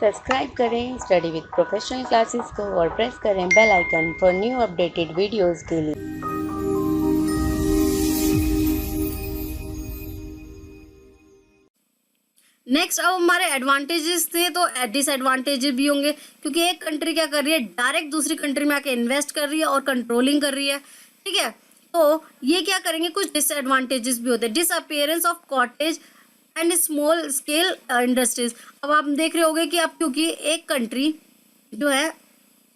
Subscribe करें study with professional classes को और प्रेस करें bell icon for new updated videos के लिए। नेक्स्ट अब हमारे एडवांटेजेस थे तो डिसएडवांटेजेस भी होंगे, क्योंकि एक कंट्री क्या कर रही है, डायरेक्ट दूसरी कंट्री में आके इन्वेस्ट कर रही है और कंट्रोलिंग कर रही है। ठीक है, तो ये क्या करेंगे, कुछ डिसएडवांटेजेस भी होते हैं। Disappearance of cottage and small scale industries. अब आप देख रहे होंगे कि अब क्योंकि एक कंट्री जो है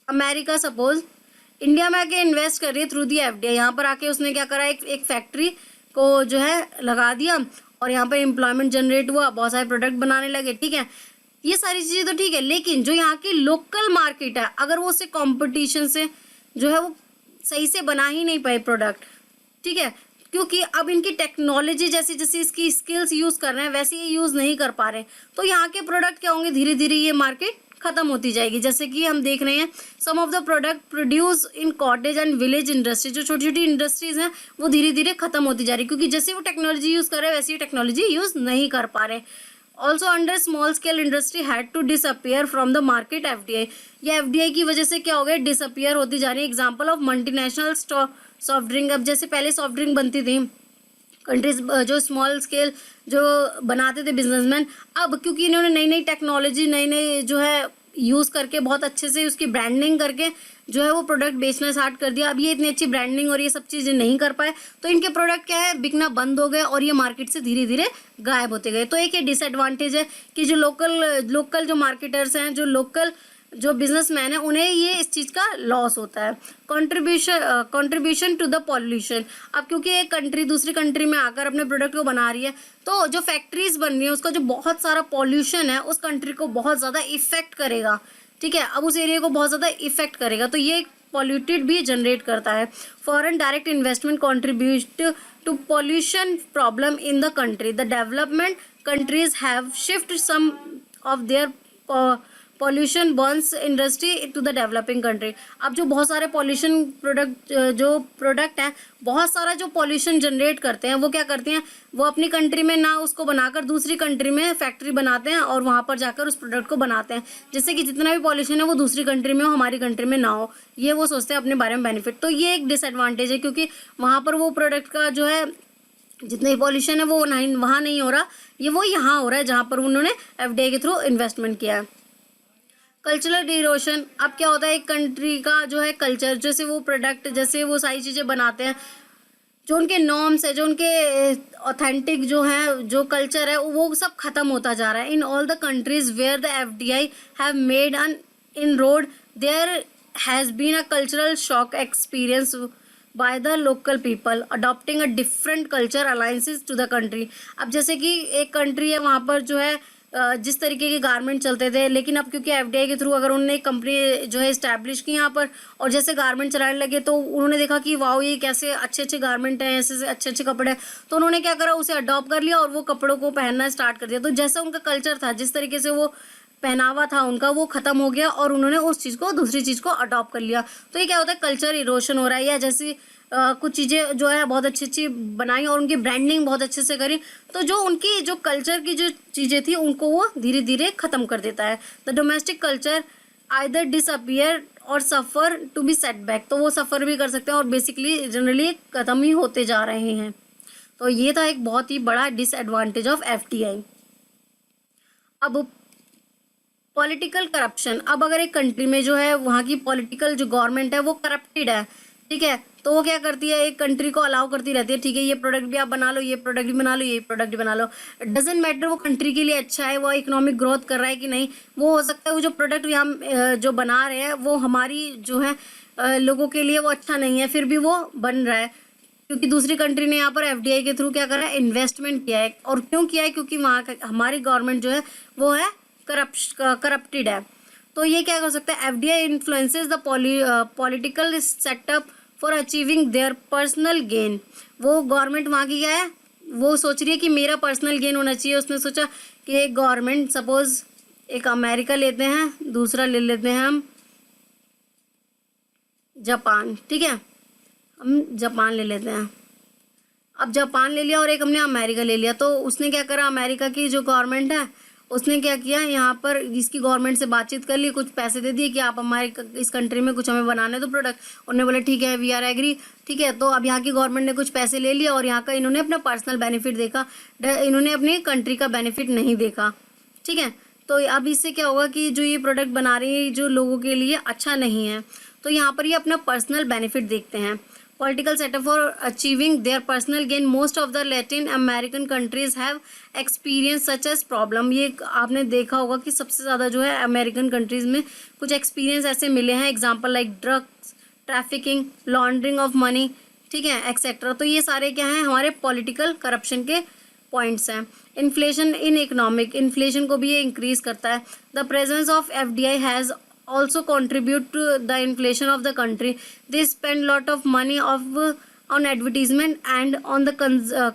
अमेरिका सपोज इंडिया में आके इन्वेस्ट कर रही है थ्रू दी एफडीआई, यहाँ पर आके उसने क्या करा, एक फैक्ट्री को जो है लगा दिया और यहाँ पर एम्प्लॉयमेंट जनरेट हुआ, बहुत सारे प्रोडक्ट बनाने लगे। ठीक है, ये सारी चीज़ें तो ठीक है, लेकिन जो यहाँ की लोकल मार्केट है, अगर वो उससे कॉम्पिटिशन से जो है वो सही से बना ही नहीं पाए प्रोडक्ट। ठीक है, क्योंकि अब इनकी टेक्नोलॉजी जैसी जैसी इसकी स्किल्स यूज़ कर रहे हैं वैसे ये यूज़ नहीं कर पा रहे, तो यहाँ के प्रोडक्ट क्या होंगे, धीरे धीरे ये मार्केट खत्म होती जाएगी। जैसे कि हम देख रहे हैं sum of the product produce in cottage and village industry, जो छोटी छोटी इंडस्ट्रीज हैं वो धीरे धीरे खत्म होती जा रही, क्योंकि जैसे वो टेक्नोलॉजी यूज़ कर रहे हैं वैसे ही टेक्नोलॉजी यूज़ नहीं कर पा रहे। Also under small scale industry had to disappear from the market FDI. ये एफडीआई की वजह से क्या हो गया, डिसअपियर होती जा रही है। Example of multinational soft drink. अब जैसे पहले सॉफ्ट ड्रिंक बनती थी कंट्रीज, जो स्मॉल स्केल जो बनाते थे बिजनेसमैन, अब क्योंकि इन्होंने नई नई टेक्नोलॉजी नई नई जो है यूज़ करके बहुत अच्छे से उसकी ब्रांडिंग करके जो है वो प्रोडक्ट बेचना स्टार्ट कर दिया। अब ये इतनी अच्छी ब्रांडिंग और ये सब चीज़ें नहीं कर पाए, तो इनके प्रोडक्ट क्या है, बिकना बंद हो गए और ये मार्केट से धीरे धीरे गायब होते गए। तो एक ये डिसएडवांटेज है कि जो लोकल जो मार्केटर्स हैं, जो लोकल जो बिजनेसमैन है, उन्हें ये इस चीज़ का लॉस होता है। Contribution to the pollution. अब क्योंकि एक कंट्री दूसरी कंट्री में आकर अपने प्रोडक्ट को बना रही है, तो जो फैक्ट्रीज बन रही है उसका जो बहुत सारा पॉल्यूशन है उस कंट्री को बहुत ज़्यादा इफेक्ट करेगा। ठीक है, अब उस एरिया को बहुत ज़्यादा इफेक्ट करेगा, तो ये पॉल्यूटेड भी जनरेट करता है। Foreign direct investment contribute to pollution problem in the country. The development countries have shift some of their pollution burns industry to the developing country. अब जो बहुत सारे पॉल्यूशन प्रोडक्ट हैं, बहुत सारा जो पॉल्यूशन जनरेट करते हैं, वो क्या करते हैं, वो अपनी कंट्री में ना उसको बनाकर दूसरी कंट्री में फैक्ट्री बनाते हैं और वहाँ पर जाकर उस प्रोडक्ट को बनाते हैं, जिससे कि जितना भी पॉल्यूशन है वो दूसरी कंट्री में हो, हमारी कंट्री में ना हो। ये वो सोचते हैं अपने बारे में बेनिफिट। तो ये एक डिसएडवांटेज है, क्योंकि वहाँ पर वो प्रोडक्ट का जो है जितना ही पॉल्यूशन है वो वहाँ नहीं हो रहा, ये वो यहाँ हो रहा है जहाँ पर उन्होंने एफडीआई के थ्रू इन्वेस्टमेंट किया है। Cultural erosion. अब क्या होता है, एक कंट्री का जो है कल्चर, जैसे वो प्रोडक्ट जैसे वो सारी चीज़ें बनाते हैं, जो उनके नॉर्म्स है, जो उनके ऑथेंटिक जो है जो कल्चर है, वो सब खत्म होता जा रहा है। In all the countries where the FDI have made an inroad there has been a cultural shock experience by the local people adopting a different culture alliances to the country. अब जैसे कि एक कंट्री है, वहाँ पर जो है जिस तरीके के गारमेंट चलते थे, लेकिन अब क्योंकि एफडीआई के थ्रू अगर उन्होंने एक कंपनी जो है इस्टेब्लिश की यहाँ पर और जैसे गारमेंट चलाने लगे, तो उन्होंने देखा कि वाओ ये कैसे अच्छे अच्छे गारमेंट हैं, ऐसे अच्छे अच्छे कपड़े हैं, तो उन्होंने क्या करा, उसे अडॉप्ट कर लिया और वो कपड़ों को पहनना स्टार्ट कर दिया। तो जैसा उनका कल्चर था, जिस तरीके से वो पहनावा था उनका, वो खत्म हो गया और उन्होंने उस चीज़ को दूसरी चीज़ को अडॉप्ट कर लिया। तो ये क्या होता है, कल्चर इरोशन हो रहा है। या जैसी कुछ चीज़ें जो है बहुत अच्छी अच्छी बनाई और उनकी ब्रांडिंग बहुत अच्छे से करी, तो जो उनकी जो कल्चर की जो चीज़ें थी उनको वो धीरे धीरे ख़त्म कर देता है। The domestic culture either disappear और सफ़र टू बी सेटबैक। तो वो सफ़र भी कर सकते हैं और बेसिकली जनरली ख़त्म ही होते जा रहे हैं। तो ये था एक बहुत ही बड़ा डिसएडवांटेज ऑफ एफडीआई। अब पॉलिटिकल करप्शन। अब अगर एक कंट्री में जो है वहाँ की पॉलिटिकल जो गवर्नमेंट है वो करप्टेड है, ठीक है, तो वो क्या करती है, एक कंट्री को अलाउ करती रहती है, ठीक है ये प्रोडक्ट भी आप बना लो, ये प्रोडक्ट भी बना लो, ये प्रोडक्ट भी बना लो। डजेंट मैटर वो कंट्री के लिए अच्छा है, वो इकोनॉमिक ग्रोथ कर रहा है कि नहीं। वो हो सकता है वो जो प्रोडक्ट हम जो बना रहे हैं वो हमारी जो है लोगों के लिए वो अच्छा नहीं है, फिर भी वो बन रहा है, क्योंकि दूसरी कंट्री ने यहाँ पर एफडीआई के थ्रू क्या करा है, इन्वेस्टमेंट किया है। और क्यों किया है, क्योंकि वहाँ हमारी गवर्नमेंट जो है वो है करप्टेड है। तो ये क्या कर सकता है, FDI influences the political setup for achieving their personal gain. वो गवर्नमेंट वहाँ की क्या है, वो सोच रही है कि मेरा पर्सनल गेन होना चाहिए। उसने सोचा कि एक गवर्नमेंट सपोज एक अमेरिका लेते हैं, दूसरा ले लेते हैं हम जापान, ठीक है, हम जापान ले लेते हैं। अब जापान ले लिया और एक हमने अमेरिका ले लिया, तो उसने क्या करा, अमेरिका की जो गवर्नमेंट है उसने क्या किया, यहाँ पर इसकी गवर्नमेंट से बातचीत कर ली, कुछ पैसे दे दिए कि आप हमारे इस कंट्री में कुछ हमें बनाने दो प्रोडक्ट। उन्होंने बोला ठीक है, वी आर एग्री। ठीक है, तो अब यहाँ की गवर्नमेंट ने कुछ पैसे ले लिए और यहाँ का इन्होंने अपना पर्सनल बेनिफिट देखा, इन्होंने अपनी कंट्री का बेनिफिट नहीं देखा। ठीक है, तो अब इससे क्या होगा कि जो ये प्रोडक्ट बना रही है जो लोगों के लिए अच्छा नहीं है, तो यहाँ पर ये अपना पर्सनल बेनिफिट देखते हैं। Political setup for achieving their personal gain, most of the Latin American countries have experience such as problem. ये आपने देखा होगा कि सबसे ज़्यादा जो है अमेरिकन कंट्रीज में कुछ एक्सपीरियंस ऐसे मिले हैं, example like drugs trafficking, laundering of money, ठीक है, एक्सेट्रा। तो ये सारे क्या हैं, हमारे पॉलिटिकल करप्शन के पॉइंट्स हैं। इन्फ्लेशन इन इकोनॉमिक, इन्फ्लेशन को भी ये इंक्रीज करता है। The presence of FDI has also contribute to the inflation of the country. They spend lot of money on advertisement and on the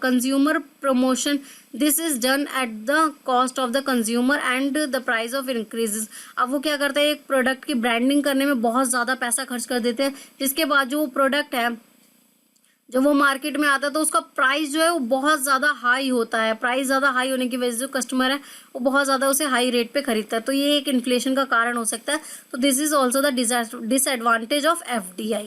consumer promotion. This is done at the cost of the consumer and the price of increases. अब वो क्या करता है, एक product की branding करने में बहुत ज़्यादा पैसा खर्च कर देते हैं, जिसके बाद जो प्रोडक्ट है जब वो मार्केट में आता है तो उसका प्राइस जो है वो बहुत ज़्यादा हाई होता है। प्राइस ज़्यादा हाई होने की वजह से जो कस्टमर है वो बहुत ज़्यादा उसे हाई रेट पे खरीदता है, तो ये एक इन्फ्लेशन का कारण हो सकता है। तो this is also the disadvantage of FDI।